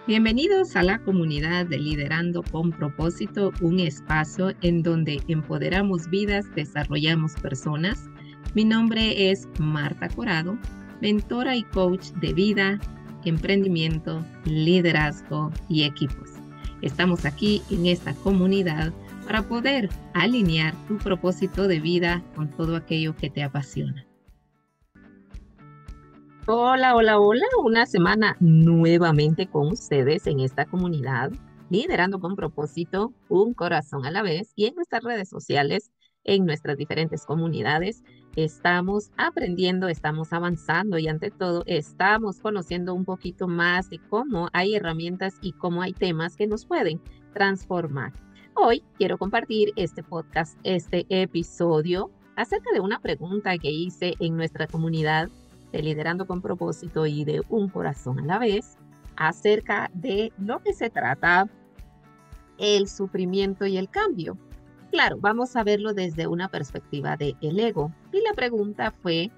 Bienvenidos a la comunidad de Liderando con Propósito, un espacio en donde empoderamos vidas, desarrollamos personas. Mi nombre es Marta Corado, mentora y coach de vida, emprendimiento, liderazgo y equipos. Estamos aquí en esta comunidad para poder alinear tu propósito de vida con todo aquello que te apasiona. Hola, hola, hola. Una semana nuevamente con ustedes en esta comunidad, liderando con propósito, un corazón a la vez. Y en nuestras redes sociales, en nuestras diferentes comunidades, estamos aprendiendo, estamos avanzando y ante todo estamos conociendo un poquito más de cómo hay herramientas y cómo hay temas que nos pueden transformar. Hoy quiero compartir este podcast, este episodio, acerca de una pregunta que hice en nuestra comunidad de Liderando con Propósito y de Un Corazón a la Vez, acerca de lo que se trata el sufrimiento y el cambio. Claro, vamos a verlo desde una perspectiva del ego. Y la pregunta fue,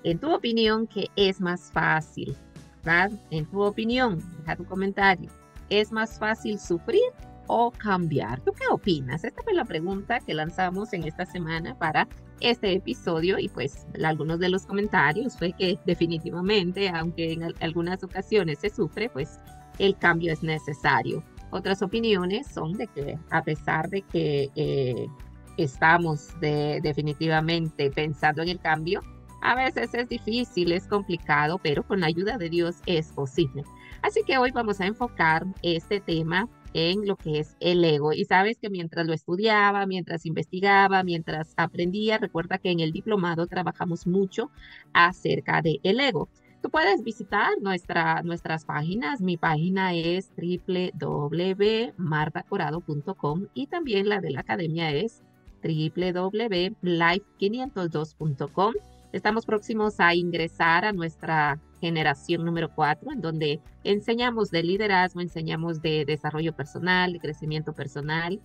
en tu opinión, ¿qué es más fácil? ¿Verdad? En tu opinión, deja tu comentario. ¿Es más fácil sufrir o cambiar? ¿Tú qué opinas? Esta fue la pregunta que lanzamos en esta semana para este episodio y pues algunos de los comentarios fue que definitivamente, aunque en algunas ocasiones se sufre, pues el cambio es necesario. Otras opiniones son de que a pesar de que estamos definitivamente pensando en el cambio, a veces es difícil, es complicado, pero con la ayuda de Dios es posible. Así que hoy vamos a enfocar este tema en lo que es el ego. Y sabes que mientras lo estudiaba, mientras investigaba, mientras aprendía, recuerda que en el diplomado trabajamos mucho acerca del ego. Tú puedes visitar nuestras páginas. Mi página es www.martacorado.com y también la de la academia es www.life502.com. Estamos próximos a ingresar a nuestra generación número 4, en donde enseñamos de liderazgo, enseñamos de desarrollo personal, de crecimiento personal.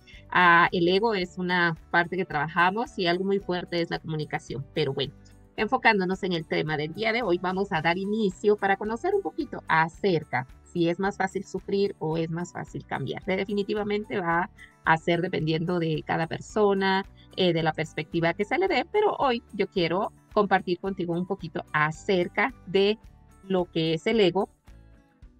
El ego es una parte que trabajamos y algo muy fuerte es la comunicación. Pero bueno, enfocándonos en el tema del día de hoy, vamos a dar inicio para conocer un poquito acerca si es más fácil sufrir o es más fácil cambiar. Definitivamente va a ser dependiendo de cada persona, de la perspectiva que se le dé, pero hoy yo quiero compartir contigo un poquito acerca de lo que es el ego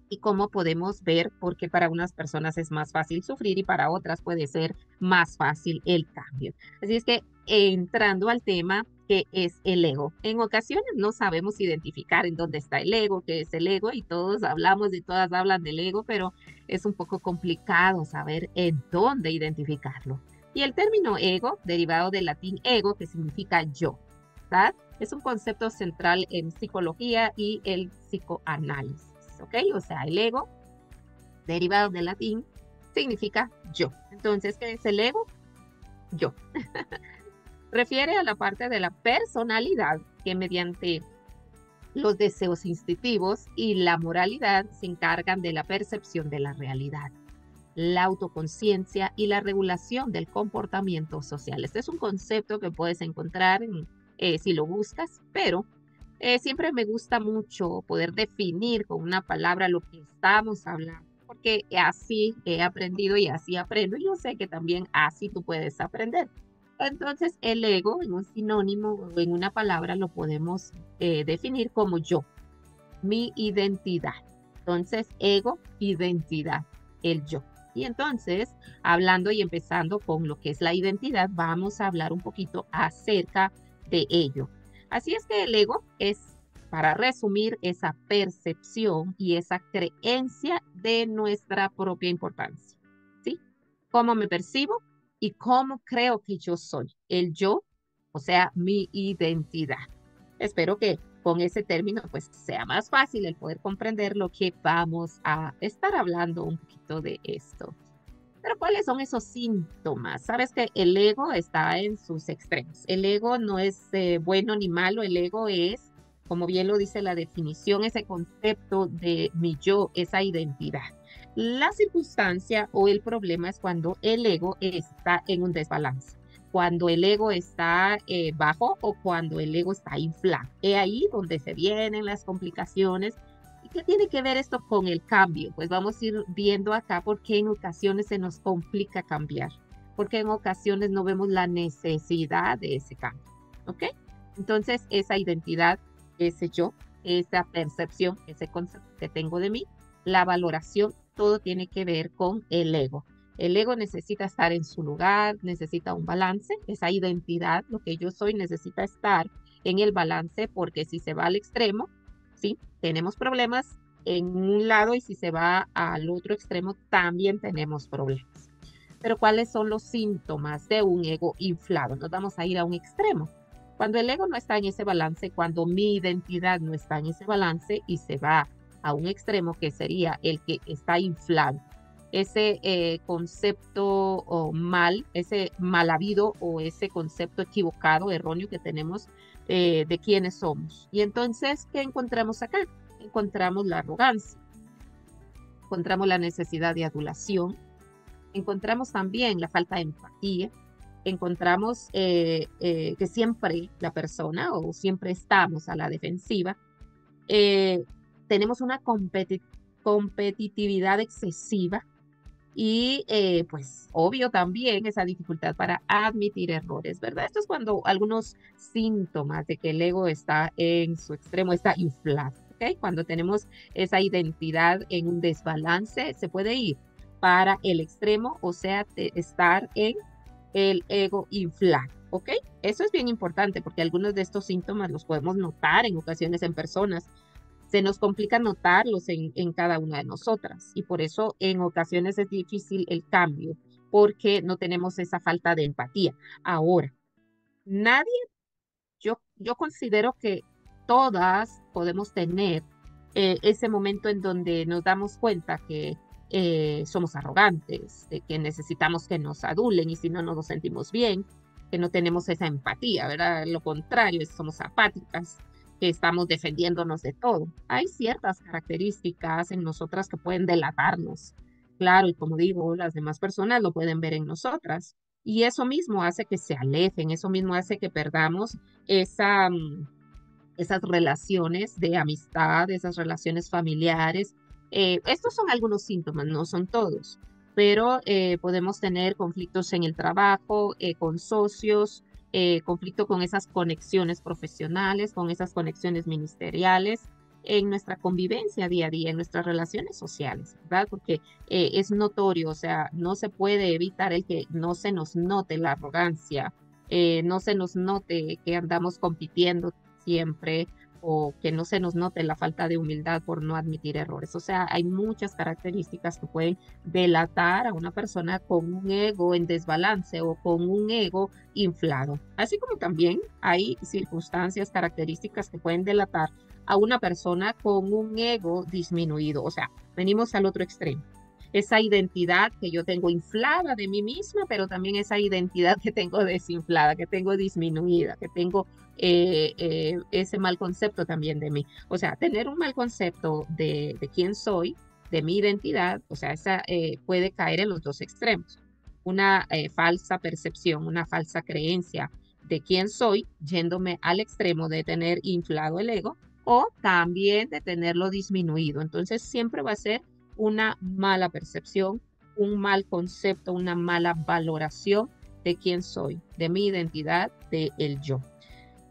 y cómo podemos ver por qué para unas personas es más fácil sufrir y para otras puede ser más fácil el cambio. Así es que entrando al tema que es el ego. En ocasiones no sabemos identificar en dónde está el ego, qué es el ego y todos hablamos y todas hablan del ego, pero es un poco complicado saber en dónde identificarlo. Y el término ego, derivado del latín ego, que significa yo, ¿verdad? Es un concepto central en psicología y el psicoanálisis. ¿Ok? O sea, el ego, derivado del latín, significa yo. Entonces, ¿qué es el ego? Yo. Refiere a la parte de la personalidad que mediante los deseos instintivos y la moralidad se encargan de la percepción de la realidad, la autoconciencia y la regulación del comportamiento social. Este es un concepto que puedes encontrar si lo buscas, pero siempre me gusta mucho poder definir con una palabra lo que estamos hablando, porque así he aprendido y así aprendo. Y yo sé que también así tú puedes aprender. Entonces, el ego en un sinónimo o en una palabra lo podemos definir como yo, mi identidad. Entonces, ego, identidad, el yo. Y entonces, hablando y empezando con lo que es la identidad, vamos a hablar un poquito acerca de ello. Así es que el ego es, para resumir, esa percepción y esa creencia de nuestra propia importancia. ¿Sí? Cómo me percibo y cómo creo que yo soy. El yo, o sea, mi identidad. Espero que con ese término pues sea más fácil el poder comprender lo que vamos a estar hablando un poquito de esto. Pero ¿cuáles son esos síntomas? Sabes que el ego está en sus extremos. El ego no es bueno ni malo, el ego es, como bien lo dice la definición, ese concepto de mi yo, esa identidad. La circunstancia o el problema es cuando el ego está en un desbalance, cuando el ego está bajo o cuando el ego está inflado. Es ahí donde se vienen las complicaciones ¿Qué tiene que ver esto con el cambio? Pues vamos a ir viendo acá por qué en ocasiones se nos complica cambiar, porque en ocasiones no vemos la necesidad de ese cambio, ¿ok? Entonces, esa identidad, ese yo, esa percepción, ese concepto que tengo de mí, la valoración, todo tiene que ver con el ego. El ego necesita estar en su lugar, necesita un balance, esa identidad, lo que yo soy, necesita estar en el balance, porque si se va al extremo, ¿sí? Tenemos problemas en un lado y si se va al otro extremo también tenemos problemas. Pero ¿cuáles son los síntomas de un ego inflado? Nos vamos a ir a un extremo. Cuando el ego no está en ese balance, cuando mi identidad no está en ese balance y se va a un extremo que sería el que está inflado, ese concepto o mal, ese mal habido o ese concepto equivocado, erróneo que tenemos de quiénes somos. Y entonces, ¿qué encontramos acá? Encontramos la arrogancia, encontramos la necesidad de adulación, encontramos también la falta de empatía, encontramos que siempre la persona o siempre estamos a la defensiva, eh, tenemos una competitividad excesiva y pues obvio también esa dificultad para admitir errores, ¿verdad? Esto es cuando algunos síntomas de que el ego está en su extremo, está inflado, ¿ok? Cuando tenemos esa identidad en un desbalance, se puede ir para el extremo, o sea, estar en el ego inflado, ¿ok? Eso es bien importante porque algunos de estos síntomas los podemos notar en ocasiones en personas. Se nos complica notarlos en cada una de nosotras y por eso en ocasiones es difícil el cambio porque no tenemos esa falta de empatía. Ahora, nadie, yo considero que todas podemos tener ese momento en donde nos damos cuenta que somos arrogantes, de que necesitamos que nos adulen y si no, no nos sentimos bien, que no tenemos esa empatía, ¿verdad? Lo contrario, somos apáticas, que estamos defendiéndonos de todo. Hay ciertas características en nosotras que pueden delatarnos. Claro, y como digo, las demás personas lo pueden ver en nosotras. Y eso mismo hace que se alejen, eso mismo hace que perdamos esa, esas relaciones de amistad, esas relaciones familiares. Estos son algunos síntomas, no son todos, pero podemos tener conflictos en el trabajo, con socios, conflicto con esas conexiones profesionales, con esas conexiones ministeriales, en nuestra convivencia día a día, en nuestras relaciones sociales, ¿verdad? Porque es notorio, o sea, no se puede evitar el que no se nos note la arrogancia, no se nos note que andamos compitiendo siempre o que no se nos note la falta de humildad por no admitir errores. O sea, hay muchas características que pueden delatar a una persona con un ego en desbalance o con un ego inflado. Así como también hay circunstancias, características que pueden delatar a una persona con un ego disminuido. O sea, venimos al otro extremo. Esa identidad que yo tengo inflada de mí misma, pero también esa identidad que tengo desinflada, que tengo disminuida, que tengo ese mal concepto también de mí. O sea, tener un mal concepto de quién soy, de mi identidad, o sea, esa puede caer en los dos extremos. Una falsa percepción, una falsa creencia de quién soy, yéndome al extremo de tener inflado el ego o también de tenerlo disminuido. Entonces, siempre va a ser una mala percepción, un mal concepto, una mala valoración de quién soy, de mi identidad, de el yo.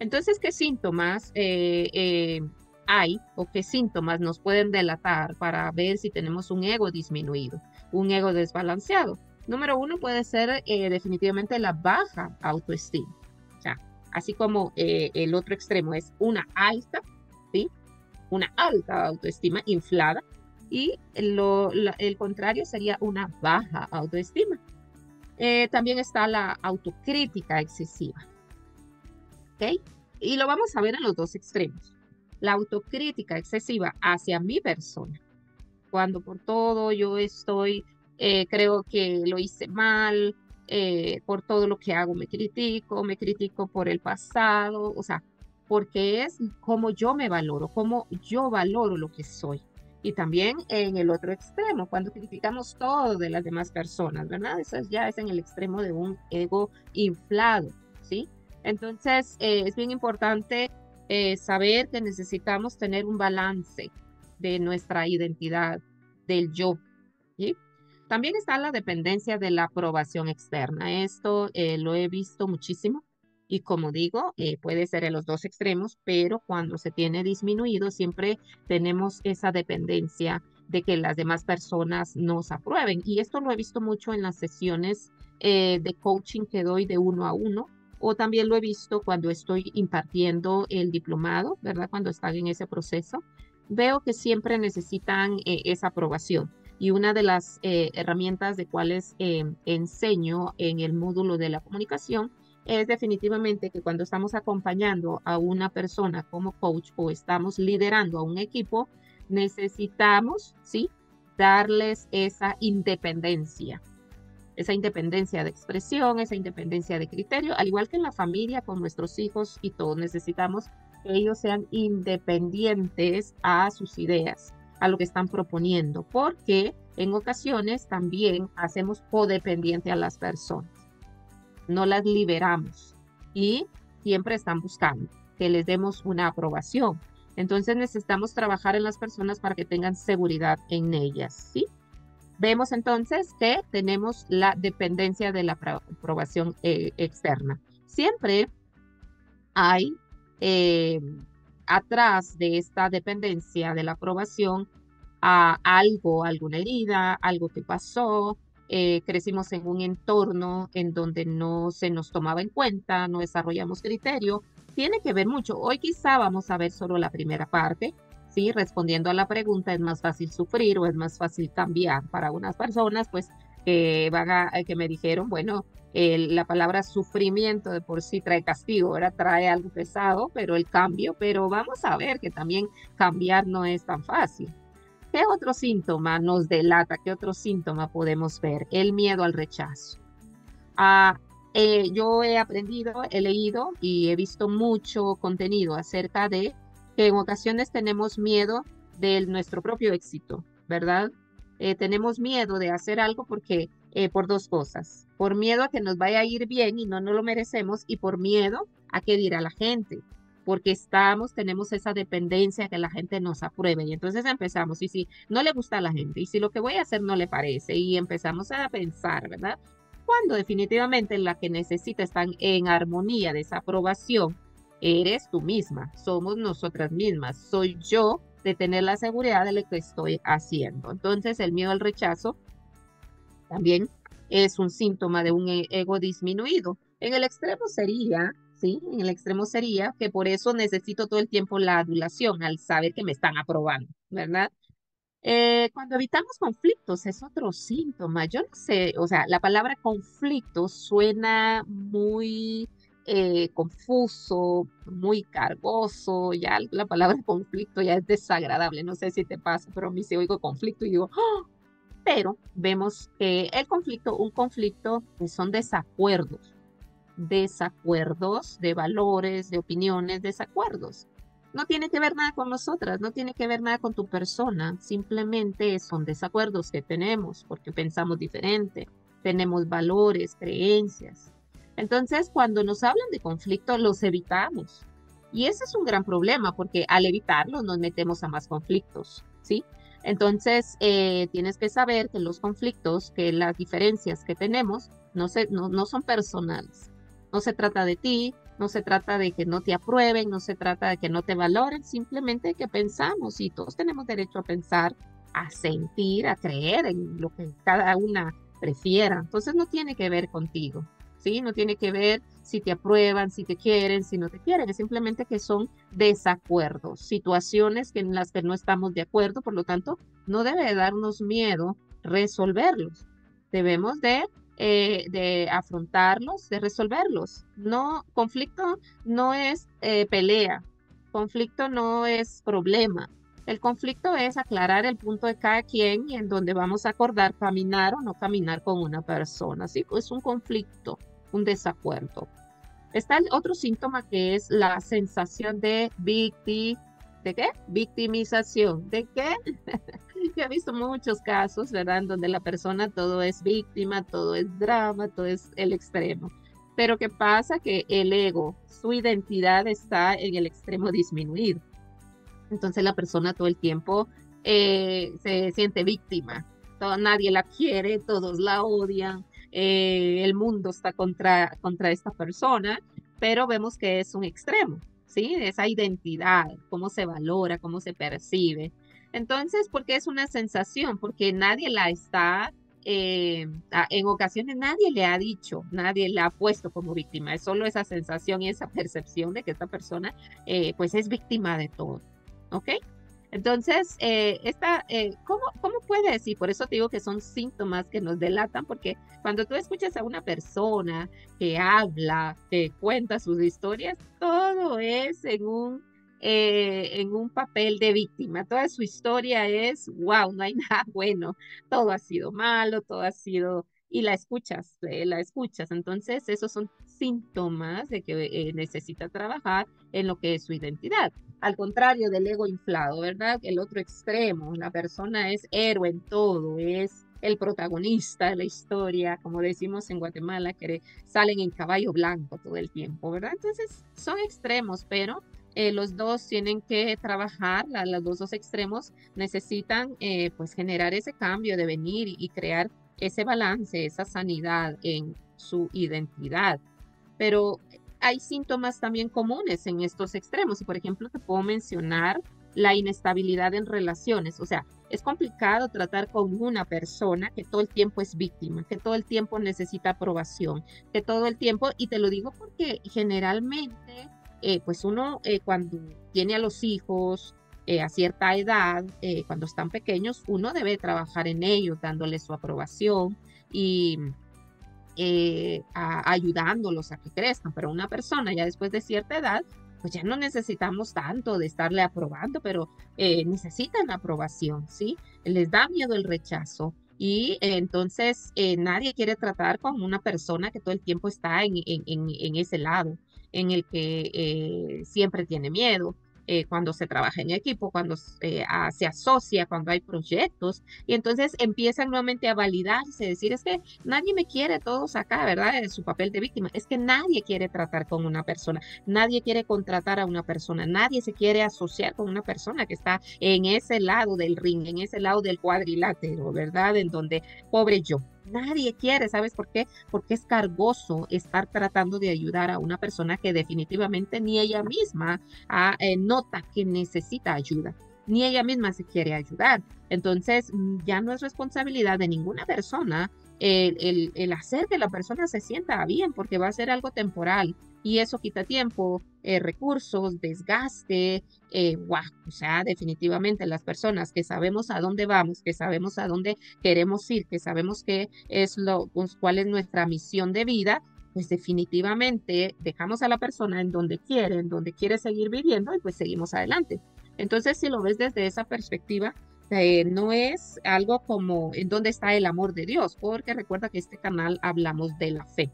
Entonces, ¿qué síntomas hay o qué síntomas nos pueden delatar para ver si tenemos un ego disminuido, un ego desbalanceado? Número uno puede ser definitivamente la baja autoestima. O sea, así como el otro extremo es una alta, ¿sí? Una alta autoestima inflada y el contrario sería una baja autoestima. También está la autocrítica excesiva. ¿Ok? Y lo vamos a ver en los dos extremos. La autocrítica excesiva hacia mi persona, cuando por todo yo estoy, creo que lo hice mal, por todo lo que hago me critico por el pasado, o sea, porque es como yo me valoro, como yo valoro lo que soy. Y también en el otro extremo, cuando criticamos todo de las demás personas, ¿verdad? Eso ya es en el extremo de un ego inflado, ¿sí? Entonces, es bien importante saber que necesitamos tener un balance de nuestra identidad, del yo. ¿Sí? También está la dependencia de la aprobación externa. Esto lo he visto muchísimo y como digo, puede ser en los dos extremos, pero cuando se tiene disminuido, siempre tenemos esa dependencia de que las demás personas nos aprueben. Y esto lo he visto mucho en las sesiones de coaching que doy de uno a uno. O también lo he visto cuando estoy impartiendo el diplomado, ¿verdad? Cuando están en ese proceso. Veo que siempre necesitan esa aprobación. Y una de las herramientas de cuales enseño en el módulo de la comunicación es definitivamente que cuando estamos acompañando a una persona como coach o estamos liderando a un equipo, necesitamos, ¿sí? Darles esa independencia de expresión, esa independencia de criterio, al igual que en la familia, con nuestros hijos y todos necesitamos que ellos sean independientes a sus ideas, a lo que están proponiendo, porque en ocasiones también hacemos codependiente a las personas, no las liberamos y siempre están buscando que les demos una aprobación. Entonces necesitamos trabajar en las personas para que tengan seguridad en ellas, ¿sí? Vemos entonces que tenemos la dependencia de la aprobación externa. Siempre hay eh, atrás de esta dependencia de la aprobación a algo, alguna herida, algo que pasó, crecimos en un entorno en donde no se nos tomaba en cuenta, no desarrollamos criterio, tiene que ver mucho. Hoy quizá vamos a ver solo la primera parte, ¿sí? Respondiendo a la pregunta, ¿es más fácil sufrir o es más fácil cambiar? Para unas personas, pues, que me dijeron, bueno, la palabra sufrimiento de por sí trae castigo, ahora trae algo pesado, pero el cambio, pero vamos a ver que también cambiar no es tan fácil. ¿Qué otro síntoma nos delata? ¿Qué otro síntoma podemos ver? El miedo al rechazo. Ah, yo he aprendido, he leído y he visto mucho contenido acerca de que en ocasiones tenemos miedo de nuestro propio éxito, ¿verdad? Tenemos miedo de hacer algo porque, por dos cosas, por miedo a que nos vaya a ir bien y no nos lo merecemos y por miedo a qué dirá la gente, porque tenemos esa dependencia a que la gente nos apruebe y entonces empezamos, y si no le gusta a la gente, y si lo que voy a hacer no le parece, y empezamos a pensar, ¿verdad? Cuando definitivamente la que necesita estar en armonía de esa aprobación eres tú misma, somos nosotras mismas, soy yo de tener la seguridad de lo que estoy haciendo. Entonces, el miedo al rechazo también es un síntoma de un ego disminuido. En el extremo sería, ¿sí? En el extremo sería que por eso necesito todo el tiempo la adulación al saber que me están aprobando, ¿verdad? Cuando evitamos conflictos es otro síntoma. Yo no sé, o sea, la palabra conflicto suena muy confuso, muy cargoso, ya la palabra conflicto ya es desagradable. No sé si te pasa, pero a mí sí oigo conflicto y digo, ¡ah! Pero vemos que un conflicto, pues son desacuerdos de valores, de opiniones, desacuerdos. No tiene que ver nada con nosotras, no tiene que ver nada con tu persona, simplemente son desacuerdos que tenemos porque pensamos diferente, tenemos valores, creencias. Entonces, cuando nos hablan de conflicto, los evitamos. Y ese es un gran problema porque al evitarlos nos metemos a más conflictos, ¿sí? Entonces, tienes que saber que los conflictos, que las diferencias que tenemos, no son personales. No se trata de ti, no se trata de que no te aprueben, no se trata de que no te valoren, simplemente que pensamos y todos tenemos derecho a pensar, a sentir, a creer en lo que cada una prefiera. Entonces no tiene que ver contigo, ¿sí? No tiene que ver si te aprueban, si te quieren, si no te quieren, es simplemente que son desacuerdos, situaciones en las que no estamos de acuerdo, por lo tanto, no debe de darnos miedo resolverlos. Debemos de afrontarlos, de resolverlos. No, conflicto no es pelea, conflicto no es problema. El conflicto es aclarar el punto de cada quien y en donde vamos a acordar caminar o no caminar con una persona. Así que es un conflicto, un desacuerdo. Está el otro síntoma que es la sensación ¿de qué? Victimización. ¿De qué? Yo he visto muchos casos, ¿verdad? En donde la persona todo es víctima, todo es drama, todo es el extremo. Pero ¿qué pasa? Que el ego, su identidad está en el extremo disminuir. Entonces la persona todo el tiempo se siente víctima. Nadie la quiere, todos la odian, el mundo está contra esta persona, pero vemos que es un extremo, ¿sí? Esa identidad, cómo se valora, cómo se percibe. Entonces, ¿por qué es una sensación? Porque nadie la está, en ocasiones nadie le ha dicho, nadie la ha puesto como víctima, es solo esa sensación y esa percepción de que esta persona pues es víctima de todo, ¿ok? Entonces, ¿cómo puede decir? Por eso te digo que son síntomas que nos delatan, porque cuando tú escuchas a una persona que habla, que cuenta sus historias, todo es en un papel de víctima. Toda su historia es, wow, no hay nada bueno, todo ha sido malo, todo ha sido, y la escuchas. Entonces, esos son síntomas de que necesita trabajar en lo que es su identidad. Al contrario del ego inflado, ¿verdad? El otro extremo, la persona es héroe en todo, es el protagonista de la historia, como decimos en Guatemala, que salen en caballo blanco todo el tiempo, ¿verdad? Entonces, son extremos, pero los dos tienen que trabajar, los dos extremos necesitan pues generar ese cambio de venir y crear ese balance, esa sanidad en su identidad. Pero hay síntomas también comunes en estos extremos y, por ejemplo, te puedo mencionar la inestabilidad en relaciones. O sea, es complicado tratar con una persona que todo el tiempo es víctima, que todo el tiempo necesita aprobación, que todo el tiempo, y te lo digo porque generalmente, pues uno cuando tiene a los hijos a cierta edad, cuando están pequeños, uno debe trabajar en ellos, dándoles su aprobación y ayudándolos a que crezcan, pero una persona ya después de cierta edad, pues ya no necesitamos tanto de estarle aprobando, pero necesitan aprobación, ¿sí? Les da miedo el rechazo y entonces nadie quiere tratar con una persona que todo el tiempo está en ese lado, en el que siempre tiene miedo. Cuando se trabaja en equipo, cuando se asocia, cuando hay proyectos, y entonces empiezan nuevamente a validarse, decir, es que nadie me quiere, todos acá, ¿verdad? En su papel de víctima. Es que nadie quiere tratar con una persona, nadie quiere contratar a una persona, nadie se quiere asociar con una persona que está en ese lado del ring, en ese lado del cuadrilátero, ¿verdad? En donde, pobre yo. Nadie quiere, ¿sabes por qué? Porque es cargoso estar tratando de ayudar a una persona que definitivamente ni ella misma nota que necesita ayuda, ni ella misma se quiere ayudar. Entonces, ya no es responsabilidad de ninguna persona el hacer que la persona se sienta bien, porque va a ser algo temporal y eso quita tiempo, recursos, desgaste. Wow, o sea, definitivamente las personas que sabemos a dónde vamos, que sabemos a dónde queremos ir, que sabemos qué es pues, cuál es nuestra misión de vida, pues definitivamente dejamos a la persona en donde quiere seguir viviendo y pues seguimos adelante. Entonces, si lo ves desde esa perspectiva, no es algo como en dónde está el amor de Dios, porque recuerda que este canal hablamos de la fe.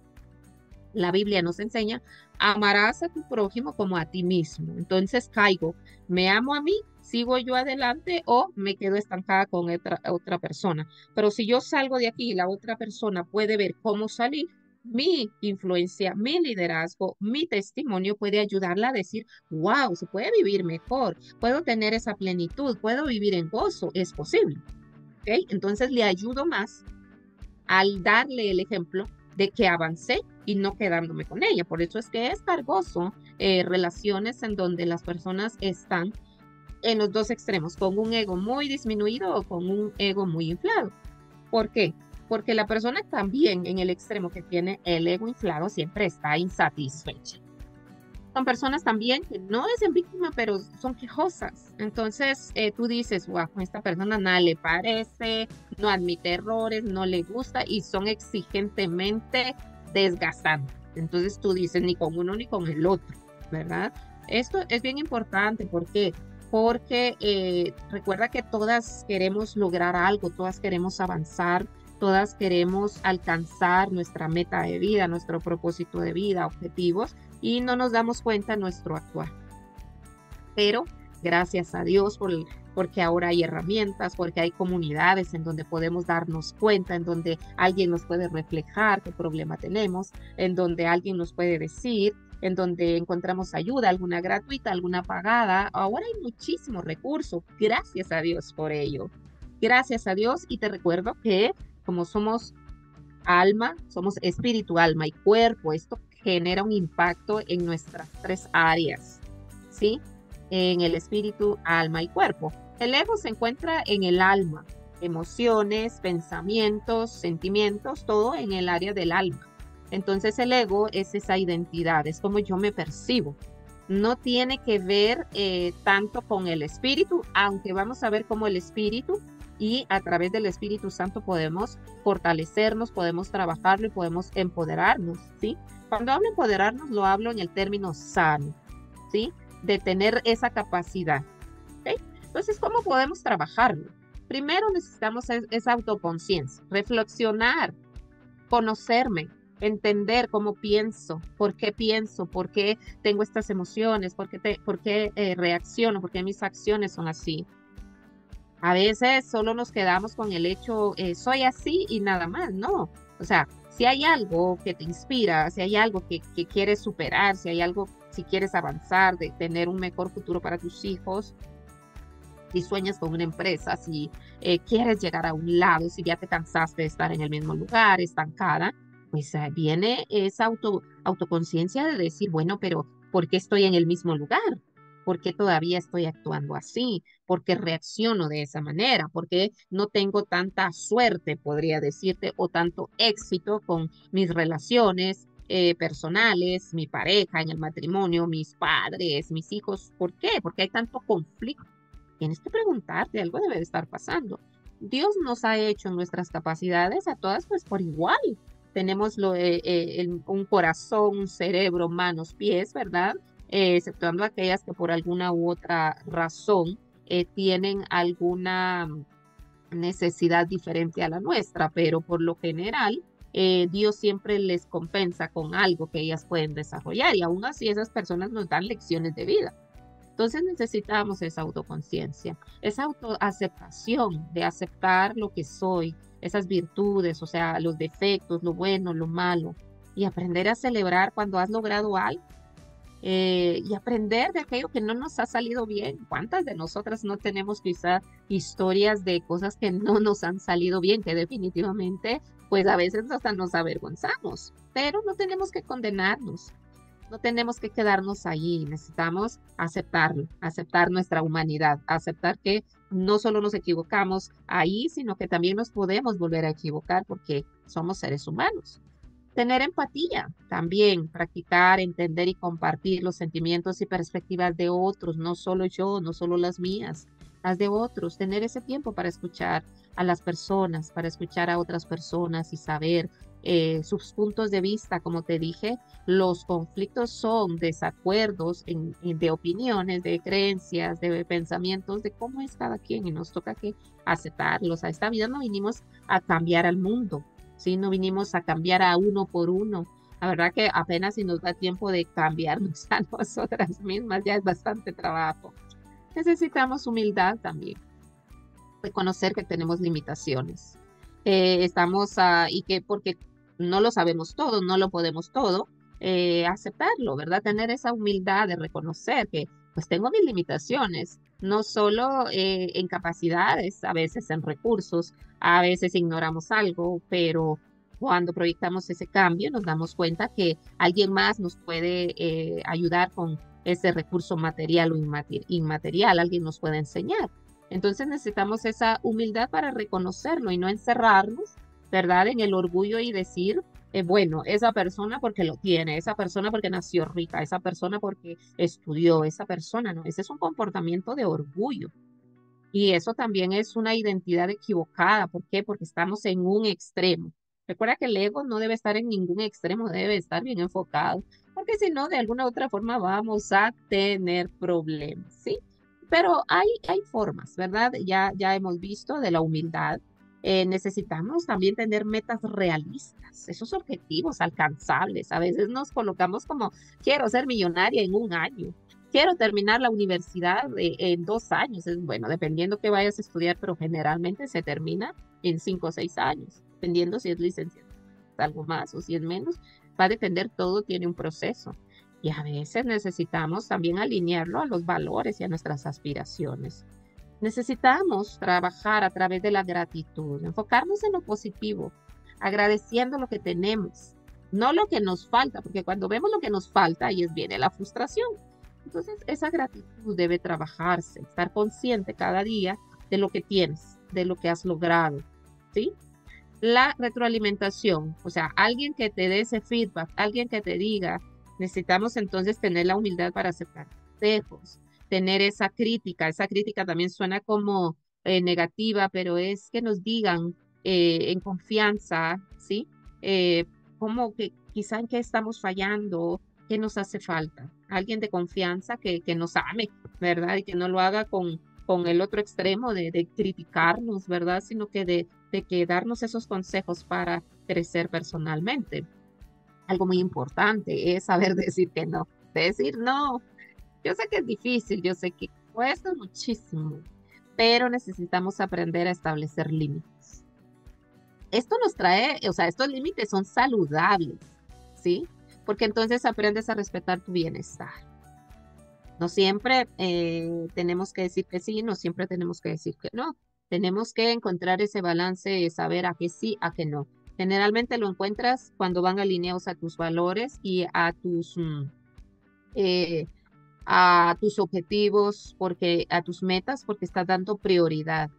La Biblia nos enseña, amarás a tu prójimo como a ti mismo. Entonces caigo, me amo a mí, sigo yo adelante o me quedo estancada con otra persona. Pero si yo salgo de aquí y la otra persona puede ver cómo salir, mi influencia, mi liderazgo, mi testimonio puede ayudarla a decir, wow, se puede vivir mejor, puedo tener esa plenitud, puedo vivir en gozo, es posible. ¿Okay? Entonces le ayudo más al darle el ejemplo de que avancé y no quedándome con ella. Por eso es que es cargoso relaciones en donde las personas están en los dos extremos, con un ego muy disminuido o con un ego muy inflado. ¿Por qué? Porque la persona también en el extremo que tiene el ego inflado siempre está insatisfecha. Son personas también que no es en víctima, pero son quejosas. Entonces tú dices, wow, esta persona nada le parece, no admite errores, no le gusta y son exigentemente desgastantes. Entonces tú dices, ni con uno ni con el otro, ¿verdad? Esto es bien importante. ¿Por qué? Porque recuerda que todas queremos lograr algo, todas queremos avanzar, todas queremos alcanzar nuestra meta de vida, nuestro propósito de vida, objetivos, y no nos damos cuenta de nuestro actuar. Pero gracias a Dios porque ahora hay herramientas, porque hay comunidades en donde podemos darnos cuenta, en donde alguien nos puede reflejar qué problema tenemos, en donde alguien nos puede decir en donde encontramos ayuda, alguna gratuita, alguna pagada. Ahora hay muchísimos recursos. Gracias a Dios por ello. Gracias a Dios. Y te recuerdo que como somos alma, somos espíritu, alma y cuerpo, esto genera un impacto en nuestras tres áreas, ¿sí? En el espíritu, alma y cuerpo. El ego se encuentra en el alma, emociones, pensamientos, sentimientos, todo en el área del alma. Entonces el ego es esa identidad, es como yo me percibo. No tiene que ver tanto con el espíritu, aunque vamos a ver cómo el espíritu y a través del Espíritu Santo podemos fortalecernos, podemos trabajarlo y podemos empoderarnos, ¿sí? Cuando hablo empoderarnos, lo hablo en el término sano, ¿sí? De tener esa capacidad, ¿ok? Entonces, ¿cómo podemos trabajarlo? Primero necesitamos esa autoconciencia, reflexionar, conocerme, entender cómo pienso, por qué tengo estas emociones, por qué reacciono, por qué mis acciones son así. A veces solo nos quedamos con el hecho, soy así y nada más, no. O sea, si hay algo que te inspira, si hay algo que quieres superar, si hay algo, si quieres avanzar, de tener un mejor futuro para tus hijos, si sueñas con una empresa, si quieres llegar a un lado, si ya te cansaste de estar en el mismo lugar, estancada, pues viene esa autoconciencia de decir, bueno, pero ¿por qué estoy en el mismo lugar? ¿Por qué todavía estoy actuando así? ¿Por qué reacciono de esa manera? ¿Por qué no tengo tanta suerte, podría decirte, o tanto éxito con mis relaciones personales, mi pareja en el matrimonio, mis padres, mis hijos? ¿Por qué? Porque hay tanto conflicto. Tienes que preguntarte, algo debe de estar pasando. Dios nos ha hecho nuestras capacidades a todas pues por igual. Tenemos un corazón, un cerebro, manos, pies, ¿verdad? Exceptuando aquellas que por alguna u otra razón tienen alguna necesidad diferente a la nuestra, pero por lo general Dios siempre les compensa con algo que ellas pueden desarrollar y aún así esas personas nos dan lecciones de vida. Entonces necesitamos esa autoconciencia, esa autoaceptación de aceptar lo que soy, esas virtudes, o sea, los defectos, lo bueno, lo malo, y aprender a celebrar cuando has logrado algo y aprender de aquello que no nos ha salido bien. ¿Cuántas de nosotras no tenemos quizá historias de cosas que no nos han salido bien, que definitivamente, pues a veces hasta nos avergonzamos, pero no tenemos que condenarnos? No tenemos que quedarnos allí, necesitamos aceptarlo, aceptar nuestra humanidad, aceptar que no solo nos equivocamos ahí, sino que también nos podemos volver a equivocar porque somos seres humanos. Tener empatía, también practicar, entender y compartir los sentimientos y perspectivas de otros, no solo yo, no solo las mías, las de otros, tener ese tiempo para escuchar a las personas, para escuchar a otras personas y saber sus puntos de vista. Como te dije, los conflictos son desacuerdos de opiniones, de creencias, de pensamientos, de cómo es cada quien y nos toca que aceptarlos. A esta vida no vinimos a cambiar al mundo, ¿sí? No vinimos a cambiar a uno por uno. La verdad que apenas si nos da tiempo de cambiarnos a nosotras mismas, ya es bastante trabajo. Necesitamos humildad también, reconocer que tenemos limitaciones. Y que porque no lo sabemos todo, no lo podemos todo, aceptarlo, ¿verdad? Tener esa humildad de reconocer que pues tengo mis limitaciones, no solo en capacidades, a veces en recursos, a veces ignoramos algo, pero cuando proyectamos ese cambio nos damos cuenta que alguien más nos puede ayudar con ese recurso material o inmaterial, alguien nos puede enseñar. Entonces necesitamos esa humildad para reconocerlo y no encerrarnos, ¿verdad? En el orgullo y decir, bueno, esa persona porque lo tiene, esa persona porque nació rica, esa persona porque estudió, esa persona no. Ese es un comportamiento de orgullo. Y eso también es una identidad equivocada. ¿Por qué? Porque estamos en un extremo. Recuerda que el ego no debe estar en ningún extremo, debe estar bien enfocado, porque si no, de alguna u otra forma vamos a tener problemas, ¿sí? Pero hay formas, ¿verdad? Ya hemos visto de la humildad. Necesitamos también tener metas realistas, esos objetivos alcanzables. A veces nos colocamos como, quiero ser millonaria en un año, quiero terminar la universidad en 2 años. Bueno, dependiendo que vayas a estudiar, pero generalmente se termina en 5 o 6 años, dependiendo si es licenciatura, algo más o si es menos. Va a depender, todo tiene un proceso. Y a veces necesitamos también alinearlo a los valores y a nuestras aspiraciones. Necesitamos trabajar a través de la gratitud, enfocarnos en lo positivo, agradeciendo lo que tenemos, no lo que nos falta, porque cuando vemos lo que nos falta, ahí viene la frustración. Entonces, esa gratitud debe trabajarse, estar consciente cada día de lo que tienes, de lo que has logrado, ¿sí? La retroalimentación, o sea, alguien que te dé ese feedback, alguien que te diga, necesitamos entonces tener la humildad para aceptar consejos, tener esa crítica también suena como negativa, pero es que nos digan en confianza, ¿sí? Como que quizá en qué estamos fallando, qué nos hace falta. Alguien de confianza que nos ame, ¿verdad? Y que no lo haga con el otro extremo de criticarnos, ¿verdad? Sino que de que darnos esos consejos para crecer personalmente. Algo muy importante es saber decir que no. Decir no. Yo sé que es difícil, yo sé que cuesta muchísimo, pero necesitamos aprender a establecer límites. Esto nos trae, o sea, estos límites son saludables, ¿sí? Porque entonces aprendes a respetar tu bienestar. No siempre tenemos que decir que sí, no siempre tenemos que decir que no. Tenemos que encontrar ese balance, saber a qué sí, a qué no. Generalmente lo encuentras cuando van alineados a tus valores y eh, a tus objetivos, porque a tus metas, porque estás dando prioridad.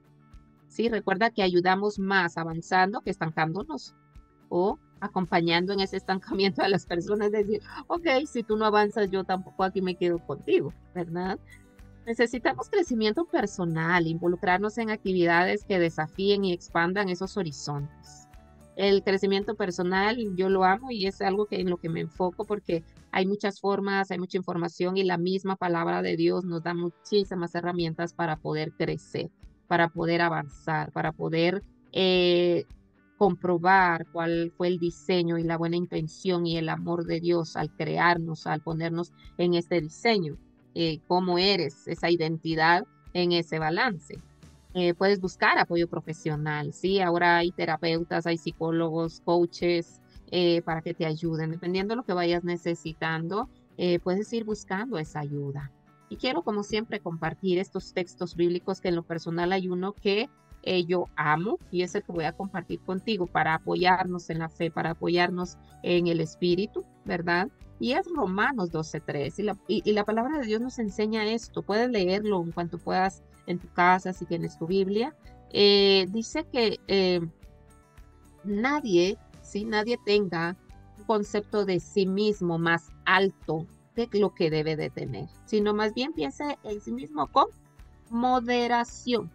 Sí, recuerda que ayudamos más avanzando que estancándonos o acompañando en ese estancamiento a las personas, decir, ok, si tú no avanzas, yo tampoco aquí me quedo contigo, ¿verdad? Necesitamos crecimiento personal, involucrarnos en actividades que desafíen y expandan esos horizontes. El crecimiento personal yo lo amo y es algo que en lo que me enfoco porque hay muchas formas, hay mucha información y la misma palabra de Dios nos da muchísimas herramientas para poder crecer, para poder avanzar, para poder eh, comprobar cuál fue el diseño y la buena intención y el amor de Dios al crearnos, al ponernos en este diseño, cómo eres, esa identidad en ese balance. Puedes buscar apoyo profesional, ¿sí? Ahora hay terapeutas, hay psicólogos, coaches para que te ayuden. Dependiendo de lo que vayas necesitando, puedes ir buscando esa ayuda. Y quiero, como siempre, compartir estos textos bíblicos que en lo personal hay uno que yo amo y es el que voy a compartir contigo para apoyarnos en la fe, para apoyarnos en el espíritu, ¿verdad? Y es Romanos 12:3 y la palabra de Dios nos enseña esto. Puedes leerlo en cuanto puedas en tu casa, si tienes tu Biblia. Dice que nadie, ¿sí? Nadie tenga un concepto de sí mismo más alto de lo que debe de tener, sino más bien piense en sí mismo con moderación,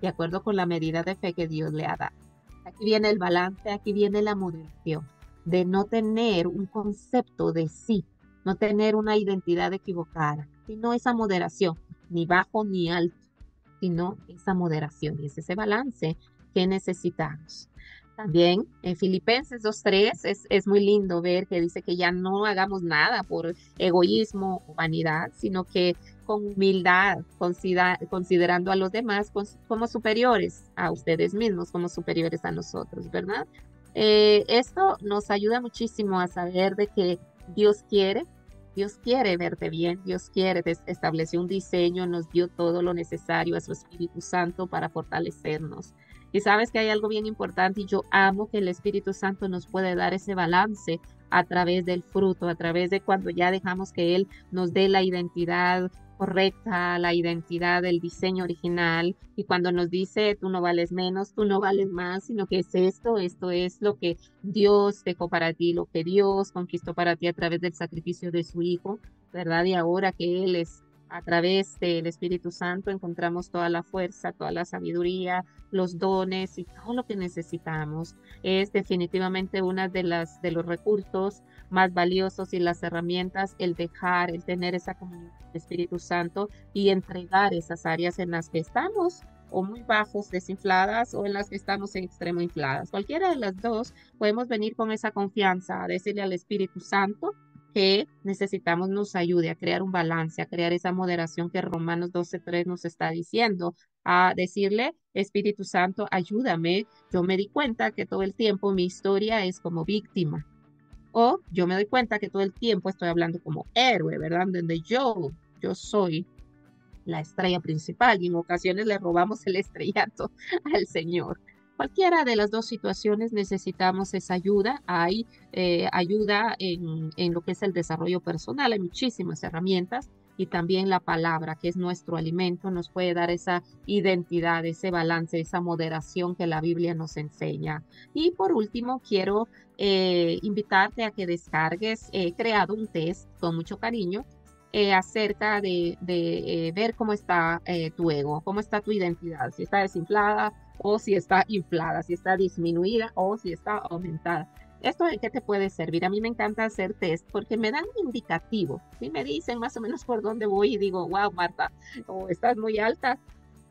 de acuerdo con la medida de fe que Dios le ha dado. Aquí viene el balance, aquí viene la moderación, de no tener un concepto de sí, no tener una identidad equivocada, sino esa moderación, ni bajo ni alto, sino esa moderación y es ese balance que necesitamos. También en Filipenses 2:3 es muy lindo ver que dice que ya no hagamos nada por egoísmo o vanidad, sino que con humildad, considerando a los demás como superiores a ustedes mismos, como superiores a nosotros, ¿verdad? Esto nos ayuda muchísimo a saber de que Dios quiere verte bien, Dios quiere, estableció un diseño, nos dio todo lo necesario a su Espíritu Santo para fortalecernos. Y sabes que hay algo bien importante y yo amo que el Espíritu Santo nos puede dar ese balance a través del fruto, a través de cuando ya dejamos que Él nos dé la identidad correcta, la identidad del diseño original y cuando nos dice tú no vales menos, tú no vales más, sino que es esto es lo que Dios dejó para ti, lo que Dios conquistó para ti a través del sacrificio de su Hijo, ¿verdad? Y ahora que Él es a través del Espíritu Santo encontramos toda la fuerza, toda la sabiduría, los dones y todo lo que necesitamos. Es definitivamente una de los recursos más valiosos y las herramientas, el dejar, el tener esa comunión con el Espíritu Santo y entregar esas áreas en las que estamos o muy bajos, desinfladas, o en las que estamos en extremo infladas. Cualquiera de las dos, podemos venir con esa confianza a decirle al Espíritu Santo que necesitamos nos ayude a crear un balance, a crear esa moderación que Romanos 12:3 nos está diciendo, a decirle, Espíritu Santo, ayúdame. Yo me di cuenta que todo el tiempo mi historia es como víctima. O yo me doy cuenta que todo el tiempo estoy hablando como héroe, ¿verdad? Donde yo soy la estrella principal y en ocasiones le robamos el estrellato al Señor. Cualquiera de las dos situaciones necesitamos esa ayuda. Hay ayuda en lo que es el desarrollo personal, hay muchísimas herramientas y también la palabra, que es nuestro alimento, nos puede dar esa identidad, ese balance, esa moderación que la Biblia nos enseña. Y por último, quiero invitarte a que descargues, he creado un test con mucho cariño acerca de ver cómo está tu ego, cómo está tu identidad, si está desinflada o si está inflada, si está disminuida o si está aumentada. ¿Esto en qué te puede servir? A mí me encanta hacer test porque me dan un indicativo, ¿sí? Me dicen más o menos por dónde voy y digo, wow, Marta, o estás muy alta,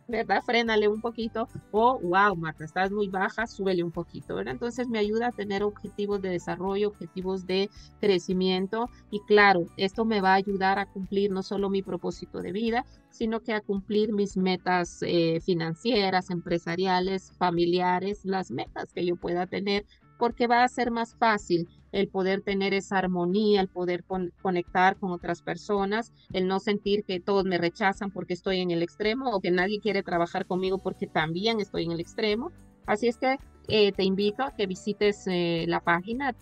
¿verdad? Frénale un poquito. O, wow, Marta, estás muy baja, súbele un poquito, ¿verdad? Entonces me ayuda a tener objetivos de desarrollo, objetivos de crecimiento. Y claro, esto me va a ayudar a cumplir no solo mi propósito de vida, sino que a cumplir mis metas financieras, empresariales, familiares, las metas que yo pueda tener, porque va a ser más fácil el poder tener esa armonía, el poder conectar con otras personas, el no sentir que todos me rechazan porque estoy en el extremo o que nadie quiere trabajar conmigo porque también estoy en el extremo. Así es que te invito a que visites la página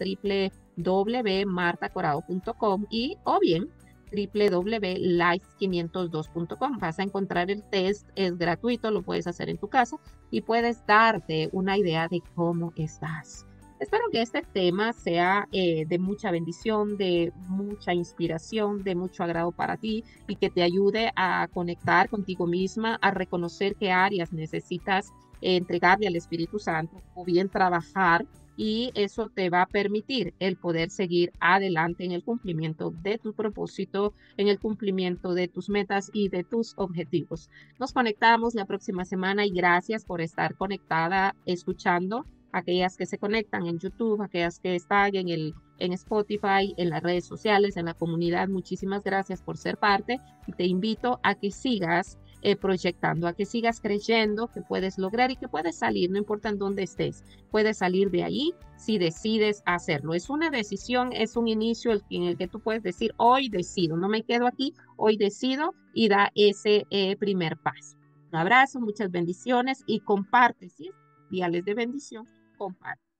www.martacorado.com y o bien www.life502.com. Vas a encontrar el test, es gratuito, lo puedes hacer en tu casa y puedes darte una idea de cómo estás. Espero que este tema sea de mucha bendición, de mucha inspiración, de mucho agrado para ti y que te ayude a conectar contigo misma, a reconocer qué áreas necesitas entregarle al Espíritu Santo o bien trabajar y eso te va a permitir el poder seguir adelante en el cumplimiento de tu propósito, en el cumplimiento de tus metas y de tus objetivos. Nos conectamos la próxima semana y gracias por estar conectada, escuchando aquellas que se conectan en YouTube, aquellas que están en Spotify, en las redes sociales, en la comunidad. Muchísimas gracias por ser parte y te invito a que sigas proyectando, a que sigas creyendo que puedes lograr y que puedes salir, no importa en dónde estés, puedes salir de ahí si decides hacerlo. Es una decisión, es un inicio en el que tú puedes decir, hoy decido, no me quedo aquí, hoy decido y da ese primer paso. Un abrazo, muchas bendiciones y comparte, ¿sí? Diales de bendición, comparte.